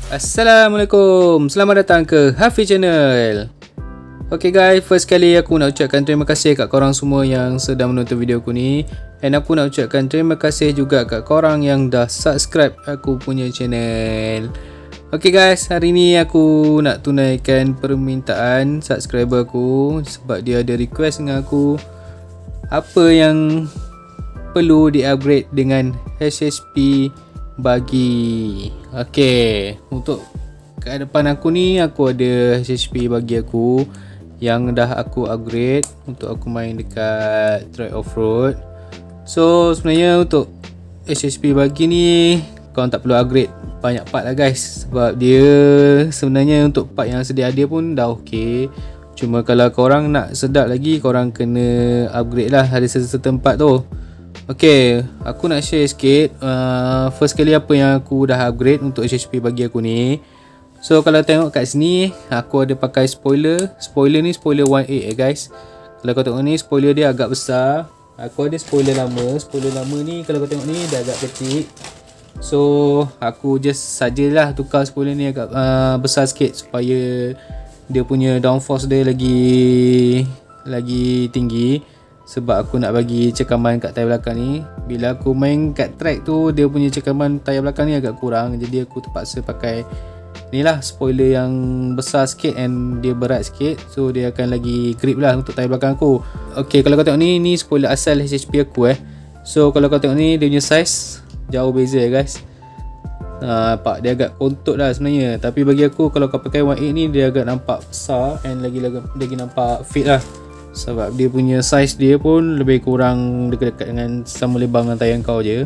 Assalamualaikum, selamat datang ke Hafiz Channel. Okay guys, first kali aku nak ucapkan terima kasih kat korang semua yang sedang menonton video aku ni. And aku nak ucapkan terima kasih juga kat korang yang dah subscribe aku punya channel. Okay guys, hari ni aku nak tunaikan permintaan subscriber aku sebab dia ada request dengan aku apa yang perlu di-upgrade dengan HSP bagi. Okay, untuk kat depan aku ni aku ada HSP bagi aku yang dah aku upgrade untuk aku main dekat track off-road. So sebenarnya untuk HSP bagi ni korang tak perlu upgrade banyak part lah guys, sebab dia sebenarnya untuk part yang sedia ada pun dah ok. Cuma kalau korang nak sedap lagi, korang kena upgrade lah, ada certain part tu. Ok, aku nak share sikit first kali apa yang aku dah upgrade untuk HSP bagi aku ni. So kalau tengok kat sini, aku ada pakai spoiler. Spoiler ni spoiler 1.8 guys. Kalau kau tengok ni, spoiler dia agak besar. Aku ada spoiler lama. Spoiler lama ni kalau kau tengok ni dah agak kecil. So aku just sajalah tukar spoiler ni agak besar sikit supaya dia punya downforce dia lagi tinggi. Sebab aku nak bagi cekaman kat tayar belakang ni. Bila aku main kat track tu, dia punya cekaman tayar belakang ni agak kurang. Jadi aku terpaksa pakai ni lah, spoiler yang besar sikit and dia berat sikit. So dia akan lagi grip lah untuk tayar belakang aku. Ok, kalau kau tengok ni, ni spoiler asal HSP aku So kalau kau tengok ni, dia punya size jauh beza guys. Nampak dia agak kontot lah sebenarnya. Tapi bagi aku, kalau kau pakai 1.8 ni, dia agak nampak besar and lagi nampak fit lah. Sebab dia punya size dia pun lebih kurang dekat-dekat dengan sama lebar dengan tayar kau je.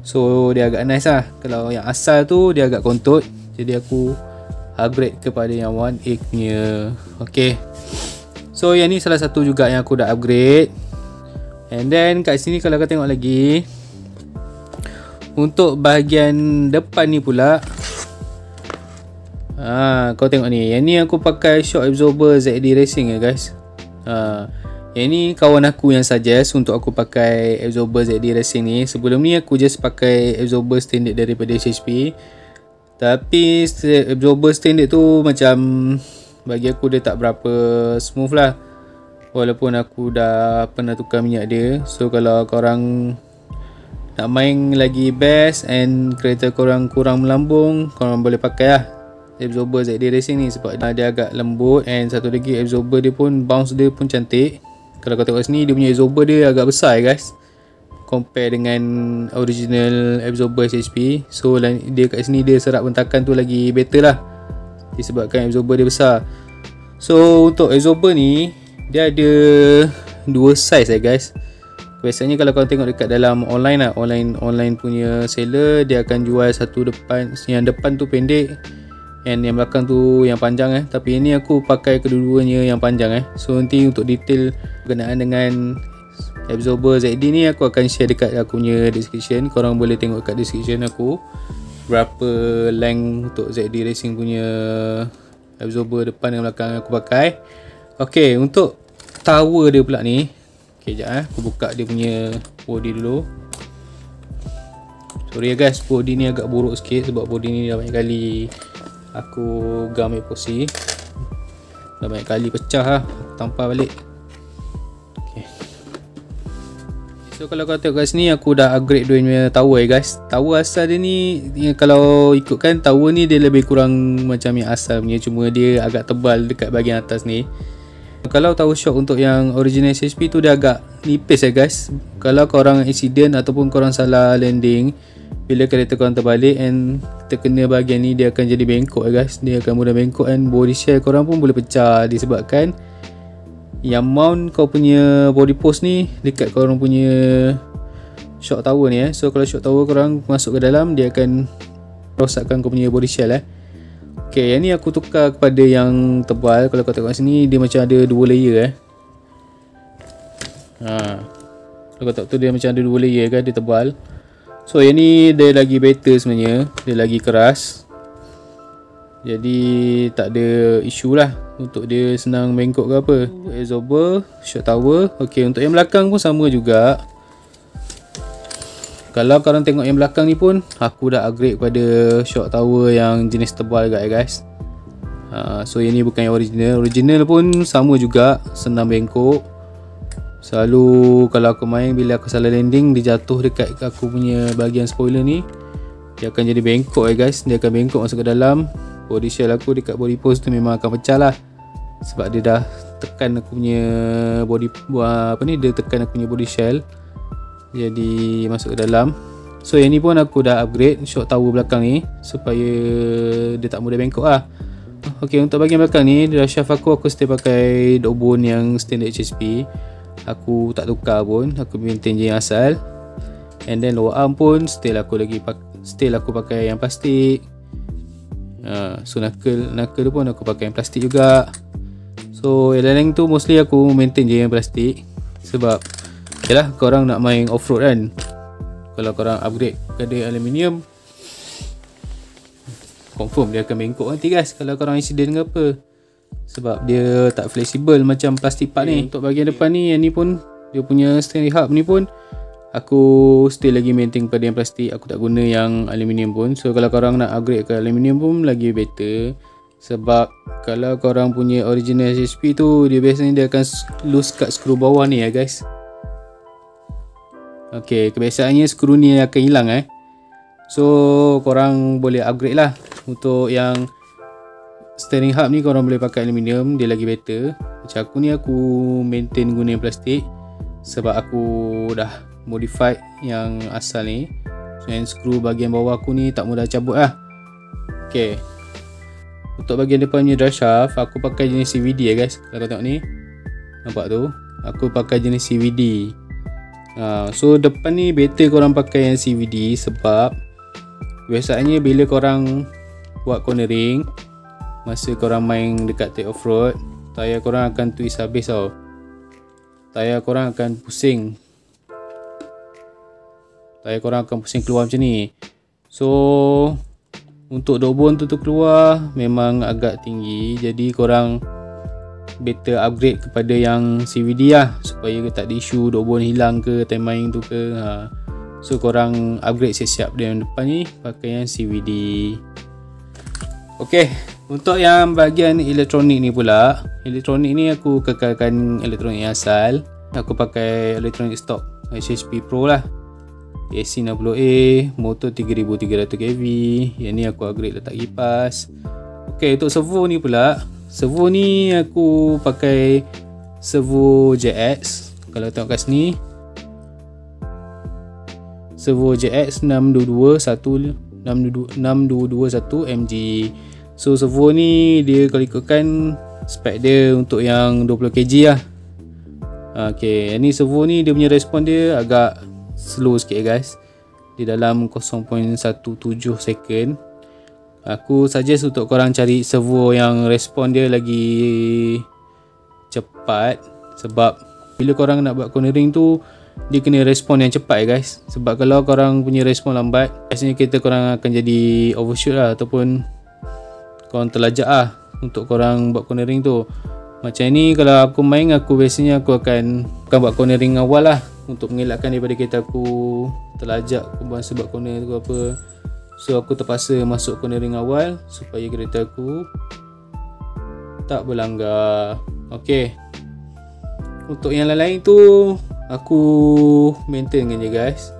So dia agak nice lah. Kalau yang asal tu dia agak kontot. Jadi aku upgrade kepada yang 1.8 punya. Ok, so yang ni salah satu juga yang aku dah upgrade. And then kat sini kalau kau tengok lagi, untuk bahagian depan ni pula, kau tengok ni, yang ni aku pakai shock absorber ZD Racing ya guys. Yang ni kawan aku yang suggest untuk aku pakai absorber ZD Racing ni. Sebelum ni aku just pakai absorber standard daripada HSP. Tapi absorber standard tu macam bagi aku dia tak berapa smooth lah, walaupun aku dah pernah tukar minyak dia. So kalau korang nak main lagi best and kereta korang kurang melambung, korang boleh pakai lah absorber ZD Racing ni sebab dia agak lembut. And satu lagi, absorber dia pun, bounce dia pun cantik. Kalau kau tengok sini, dia punya absorber dia agak besar guys, compare dengan original absorber HSP. So dia kat sini, dia serap bentakan tu lagi better lah disebabkan absorber dia besar. So untuk absorber ni, dia ada dua size guys. Biasanya kalau kau tengok dekat dalam online lah, online punya seller, dia akan jual satu depan, yang depan tu pendek and yang belakang tu yang panjang Tapi ini aku pakai kedua-duanya yang panjang So nanti untuk detail berkenaan dengan absorber ZD ni, aku akan share dekat aku punya description. Korang boleh tengok kat description aku berapa length untuk ZD Racing punya absorber depan dan belakang yang aku pakai. Ok, untuk tower dia pula ni, ok sekejap aku buka dia punya body dulu. Sorry guys, body ni agak buruk sikit sebab body ni dah banyak kali aku gam epoxy, dah banyak kali pecah lah, tampar balik. Okay. So kalau kau tengok kat sini, aku dah upgrade dia punya tower guys. Tower asal dia ni, kalau ikutkan tower ni dia lebih kurang macam yang asal punya, cuma dia agak tebal dekat bahagian atas ni. Kalau tower shock untuk yang original HSP tu dia agak nipis guys. Kalau korang accident ataupun korang salah landing, bila kereta korang terbalik and terkena bahagian ni, dia akan jadi bengkok guys. Dia akan mudah bengkok and body shell korang pun boleh pecah disebabkan yang mount kau punya body post ni dekat korang punya shock tower ni So kalau shock tower korang masuk ke dalam, dia akan rosakkan kau punya body shell Ok, yang ni aku tukar kepada yang tebal. Kalau kau tengok sini, dia macam ada dua layer Kalau kau tengok tu, dia macam ada dua layer kan, dia tebal. So yang ni dia lagi better sebenarnya, dia lagi keras. Jadi tak ada isu lah untuk dia senang bengkok ke apa. Absorber, shock tower. Ok, untuk yang belakang pun sama juga. Kalau korang tengok yang belakang ni pun, aku dah upgrade kepada shock tower yang jenis tebal juga guys. So yang ni bukan yang original. Original pun sama juga, senang bengkok. Selalu kalau aku main, bila aku salah landing, dia jatuh dekat aku punya bahagian spoiler ni, dia akan jadi bengkok guys. Dia akan bengkok masuk ke dalam. Body shell aku dekat body post tu memang akan pecah lah, sebab dia dah tekan aku punya body, dia tekan aku punya body shell, jadi masuk ke dalam. So yang ni pun aku dah upgrade shock tower belakang ni supaya dia tak mudah bengkok lah. Ok, untuk bahagian belakang ni, drive shaft aku still pakai dog bone yang standard HSP. Aku tak tukar pun, aku maintain je yang asal. And then lower arm pun still aku pakai yang plastik. So knuckle pun aku pakai yang plastik juga. So lain-lain tu mostly aku maintain je yang plastik, sebab yalah, korang nak main off-road kan, kalau korang upgrade kepada aluminium, confirm dia akan bengkok nanti guys kalau korang accident ke apa, sebab dia tak fleksibel macam plastik part ni. Untuk bahagian depan ni, yang ni pun dia punya steering hub ni pun aku still lagi maintain pada yang plastik, aku tak guna yang aluminium pun. So kalau korang nak upgrade ke aluminium pun lagi better, sebab kalau korang punya original HSP tu, dia biasanya dia akan loose kat skru bawah ni ya guys. Ok, kebiasaannya skru ni akan hilang So korang boleh upgrade lah. Untuk yang steering hub ni korang boleh pakai aluminium, dia lagi better. Macam aku ni, aku maintain guna yang plastik, sebab aku dah modified yang asal ni. So yang skru bahagian bawah aku ni tak mudah cabut lah. Ok, untuk bahagian depan punya drive shaft, aku pakai jenis CVD guys. Kalau kau tengok ni, nampak tu, aku pakai jenis CVD. So depan ni better korang pakai yang CVD, sebab biasanya bila korang buat cornering, masa korang main dekat take off road, tayar korang akan twist habis tau. Tayar korang akan pusing, keluar macam ni. So untuk dog bone tu keluar memang agak tinggi, jadi korang better upgrade kepada yang CVD lah, supaya tak ada isu dog bone hilang ke time main tu ke. So korang upgrade siap-siap dia yang depan ni pakai yang CVD. Ok, untuk yang bahagian elektronik ni pula, elektronik ni aku kekalkan elektronik yang asal. Aku pakai elektronik stock HSP Pro lah, AC 60A, motor 3300 kV. Yang ni aku upgrade letak kipas. Ok, untuk servo ni pula, servo ni aku pakai servo JX. Kalau tengok kat sini, servo JX 6221 mg. So servo ni dia kalau ikutkan spek dia untuk yang 20 kg lah. Ok, yang ni servo ni dia punya respon dia agak slow sikit guys, di dalam 0.17 second. Aku suggest untuk korang cari servo yang respon dia lagi cepat, sebab bila korang nak buat cornering tu, dia kena respon yang cepat guys. Sebab kalau korang punya respon lambat, biasanya kereta korang akan jadi overshoot lah, ataupun korang terlajak lah untuk korang buat cornering tu. Macam ni kalau aku main, aku biasanya aku akan buat cornering awal lah, untuk mengelakkan daripada kereta aku terlajak sebab corner tu apa. So aku terpaksa masuk cornering awal supaya kereta aku tak berlanggar. Ok, untuk yang lain-lain tu aku maintain je guys.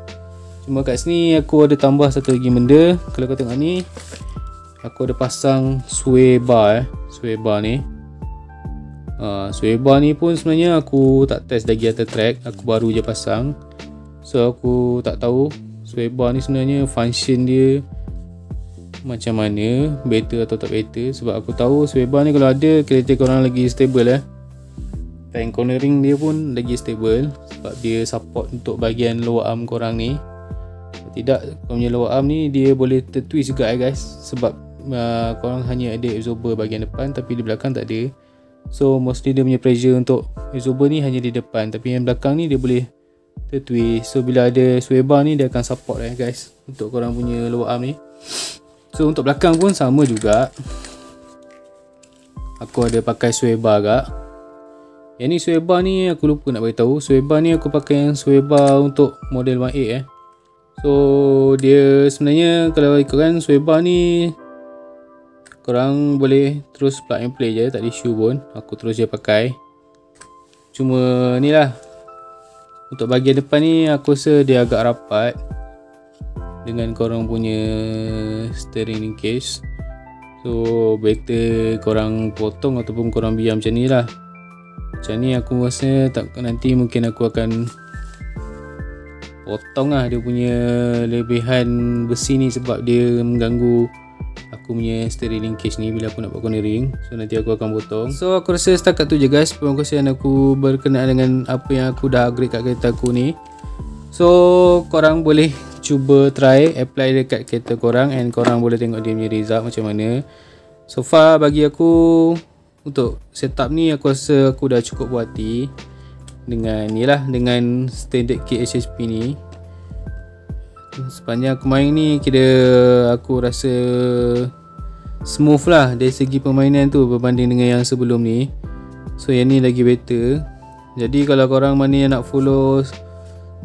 Cuma kat sini aku ada tambah satu lagi benda. Kalau kau tengok ni, aku ada pasang sway bar ni. Sway bar ni pun sebenarnya aku tak test lagi atas track, aku baru je pasang. So aku tak tahu sway bar ni sebenarnya function dia macam mana, better atau tak better. Sebab aku tahu sway bar ni kalau ada, kereta korang lagi stable time cornering dia pun lagi stable, sebab dia support untuk bahagian lower arm korang ni. Kalau tidak, korang punya lower arm ni dia boleh tertwist juga guys, sebab korang hanya ada absorber bahagian depan tapi di belakang tak ada. So mostly dia punya pressure untuk absorber ni hanya di depan, tapi yang belakang ni dia boleh tertwist. So bila ada sway bar ni, dia akan support guys untuk korang punya lower arm ni. So untuk belakang pun sama juga, aku ada pakai sway bar agak. Yang ni sway bar ni aku lupa nak beritahu. Sway bar ni aku pakai yang sway bar untuk model 18 So dia sebenarnya kalau ikutkan Swebar ni korang boleh terus plug and play je, tak ada issue pun. Aku terus je pakai. Cuma ni lah, untuk bahagian depan ni aku rasa dia agak rapat dengan korang punya steering linkage. So better korang potong ataupun korang biar macam ni lah. Macam ni aku rasa tak, nanti mungkin aku akan potong lah dia punya lebihan besi ni, sebab dia mengganggu aku punya steering linkage ni bila aku nak buat cornering. So nanti aku akan potong. So aku rasa setakat tu je guys perkongsian aku berkenaan dengan apa yang aku dah upgrade kat kereta aku ni. So korang boleh cuba try apply dekat kereta korang, and korang boleh tengok dia punya result macam mana. So far bagi aku untuk setup ni aku rasa aku dah cukup puas hati dengan ni lah, dengan standard kit HHP ni. Sepanjang aku main ni kira aku rasa smooth lah dari segi permainan tu berbanding dengan yang sebelum ni. So yang ni lagi better. Jadi kalau korang mana yang nak follow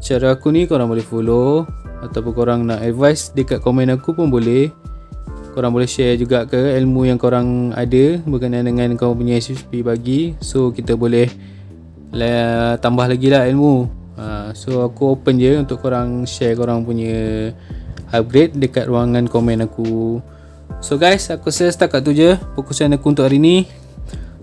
cara aku ni, korang boleh follow, ataupun korang nak advice dekat komen aku pun boleh. Korang boleh share juga ke ilmu yang korang ada berkenaan dengan korang punya HHP bagi. So kita boleh tambah lagi lah ilmu. So aku open je untuk korang share korang punya upgrade dekat ruangan komen aku. So guys, aku rasa setakat tu je perkongsian aku untuk hari ni.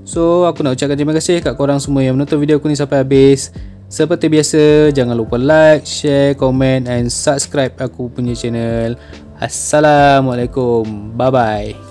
So aku nak ucapkan terima kasih kat korang semua yang menonton video aku ni sampai habis. Seperti biasa, jangan lupa like, share, komen and subscribe aku punya channel. Assalamualaikum, bye bye.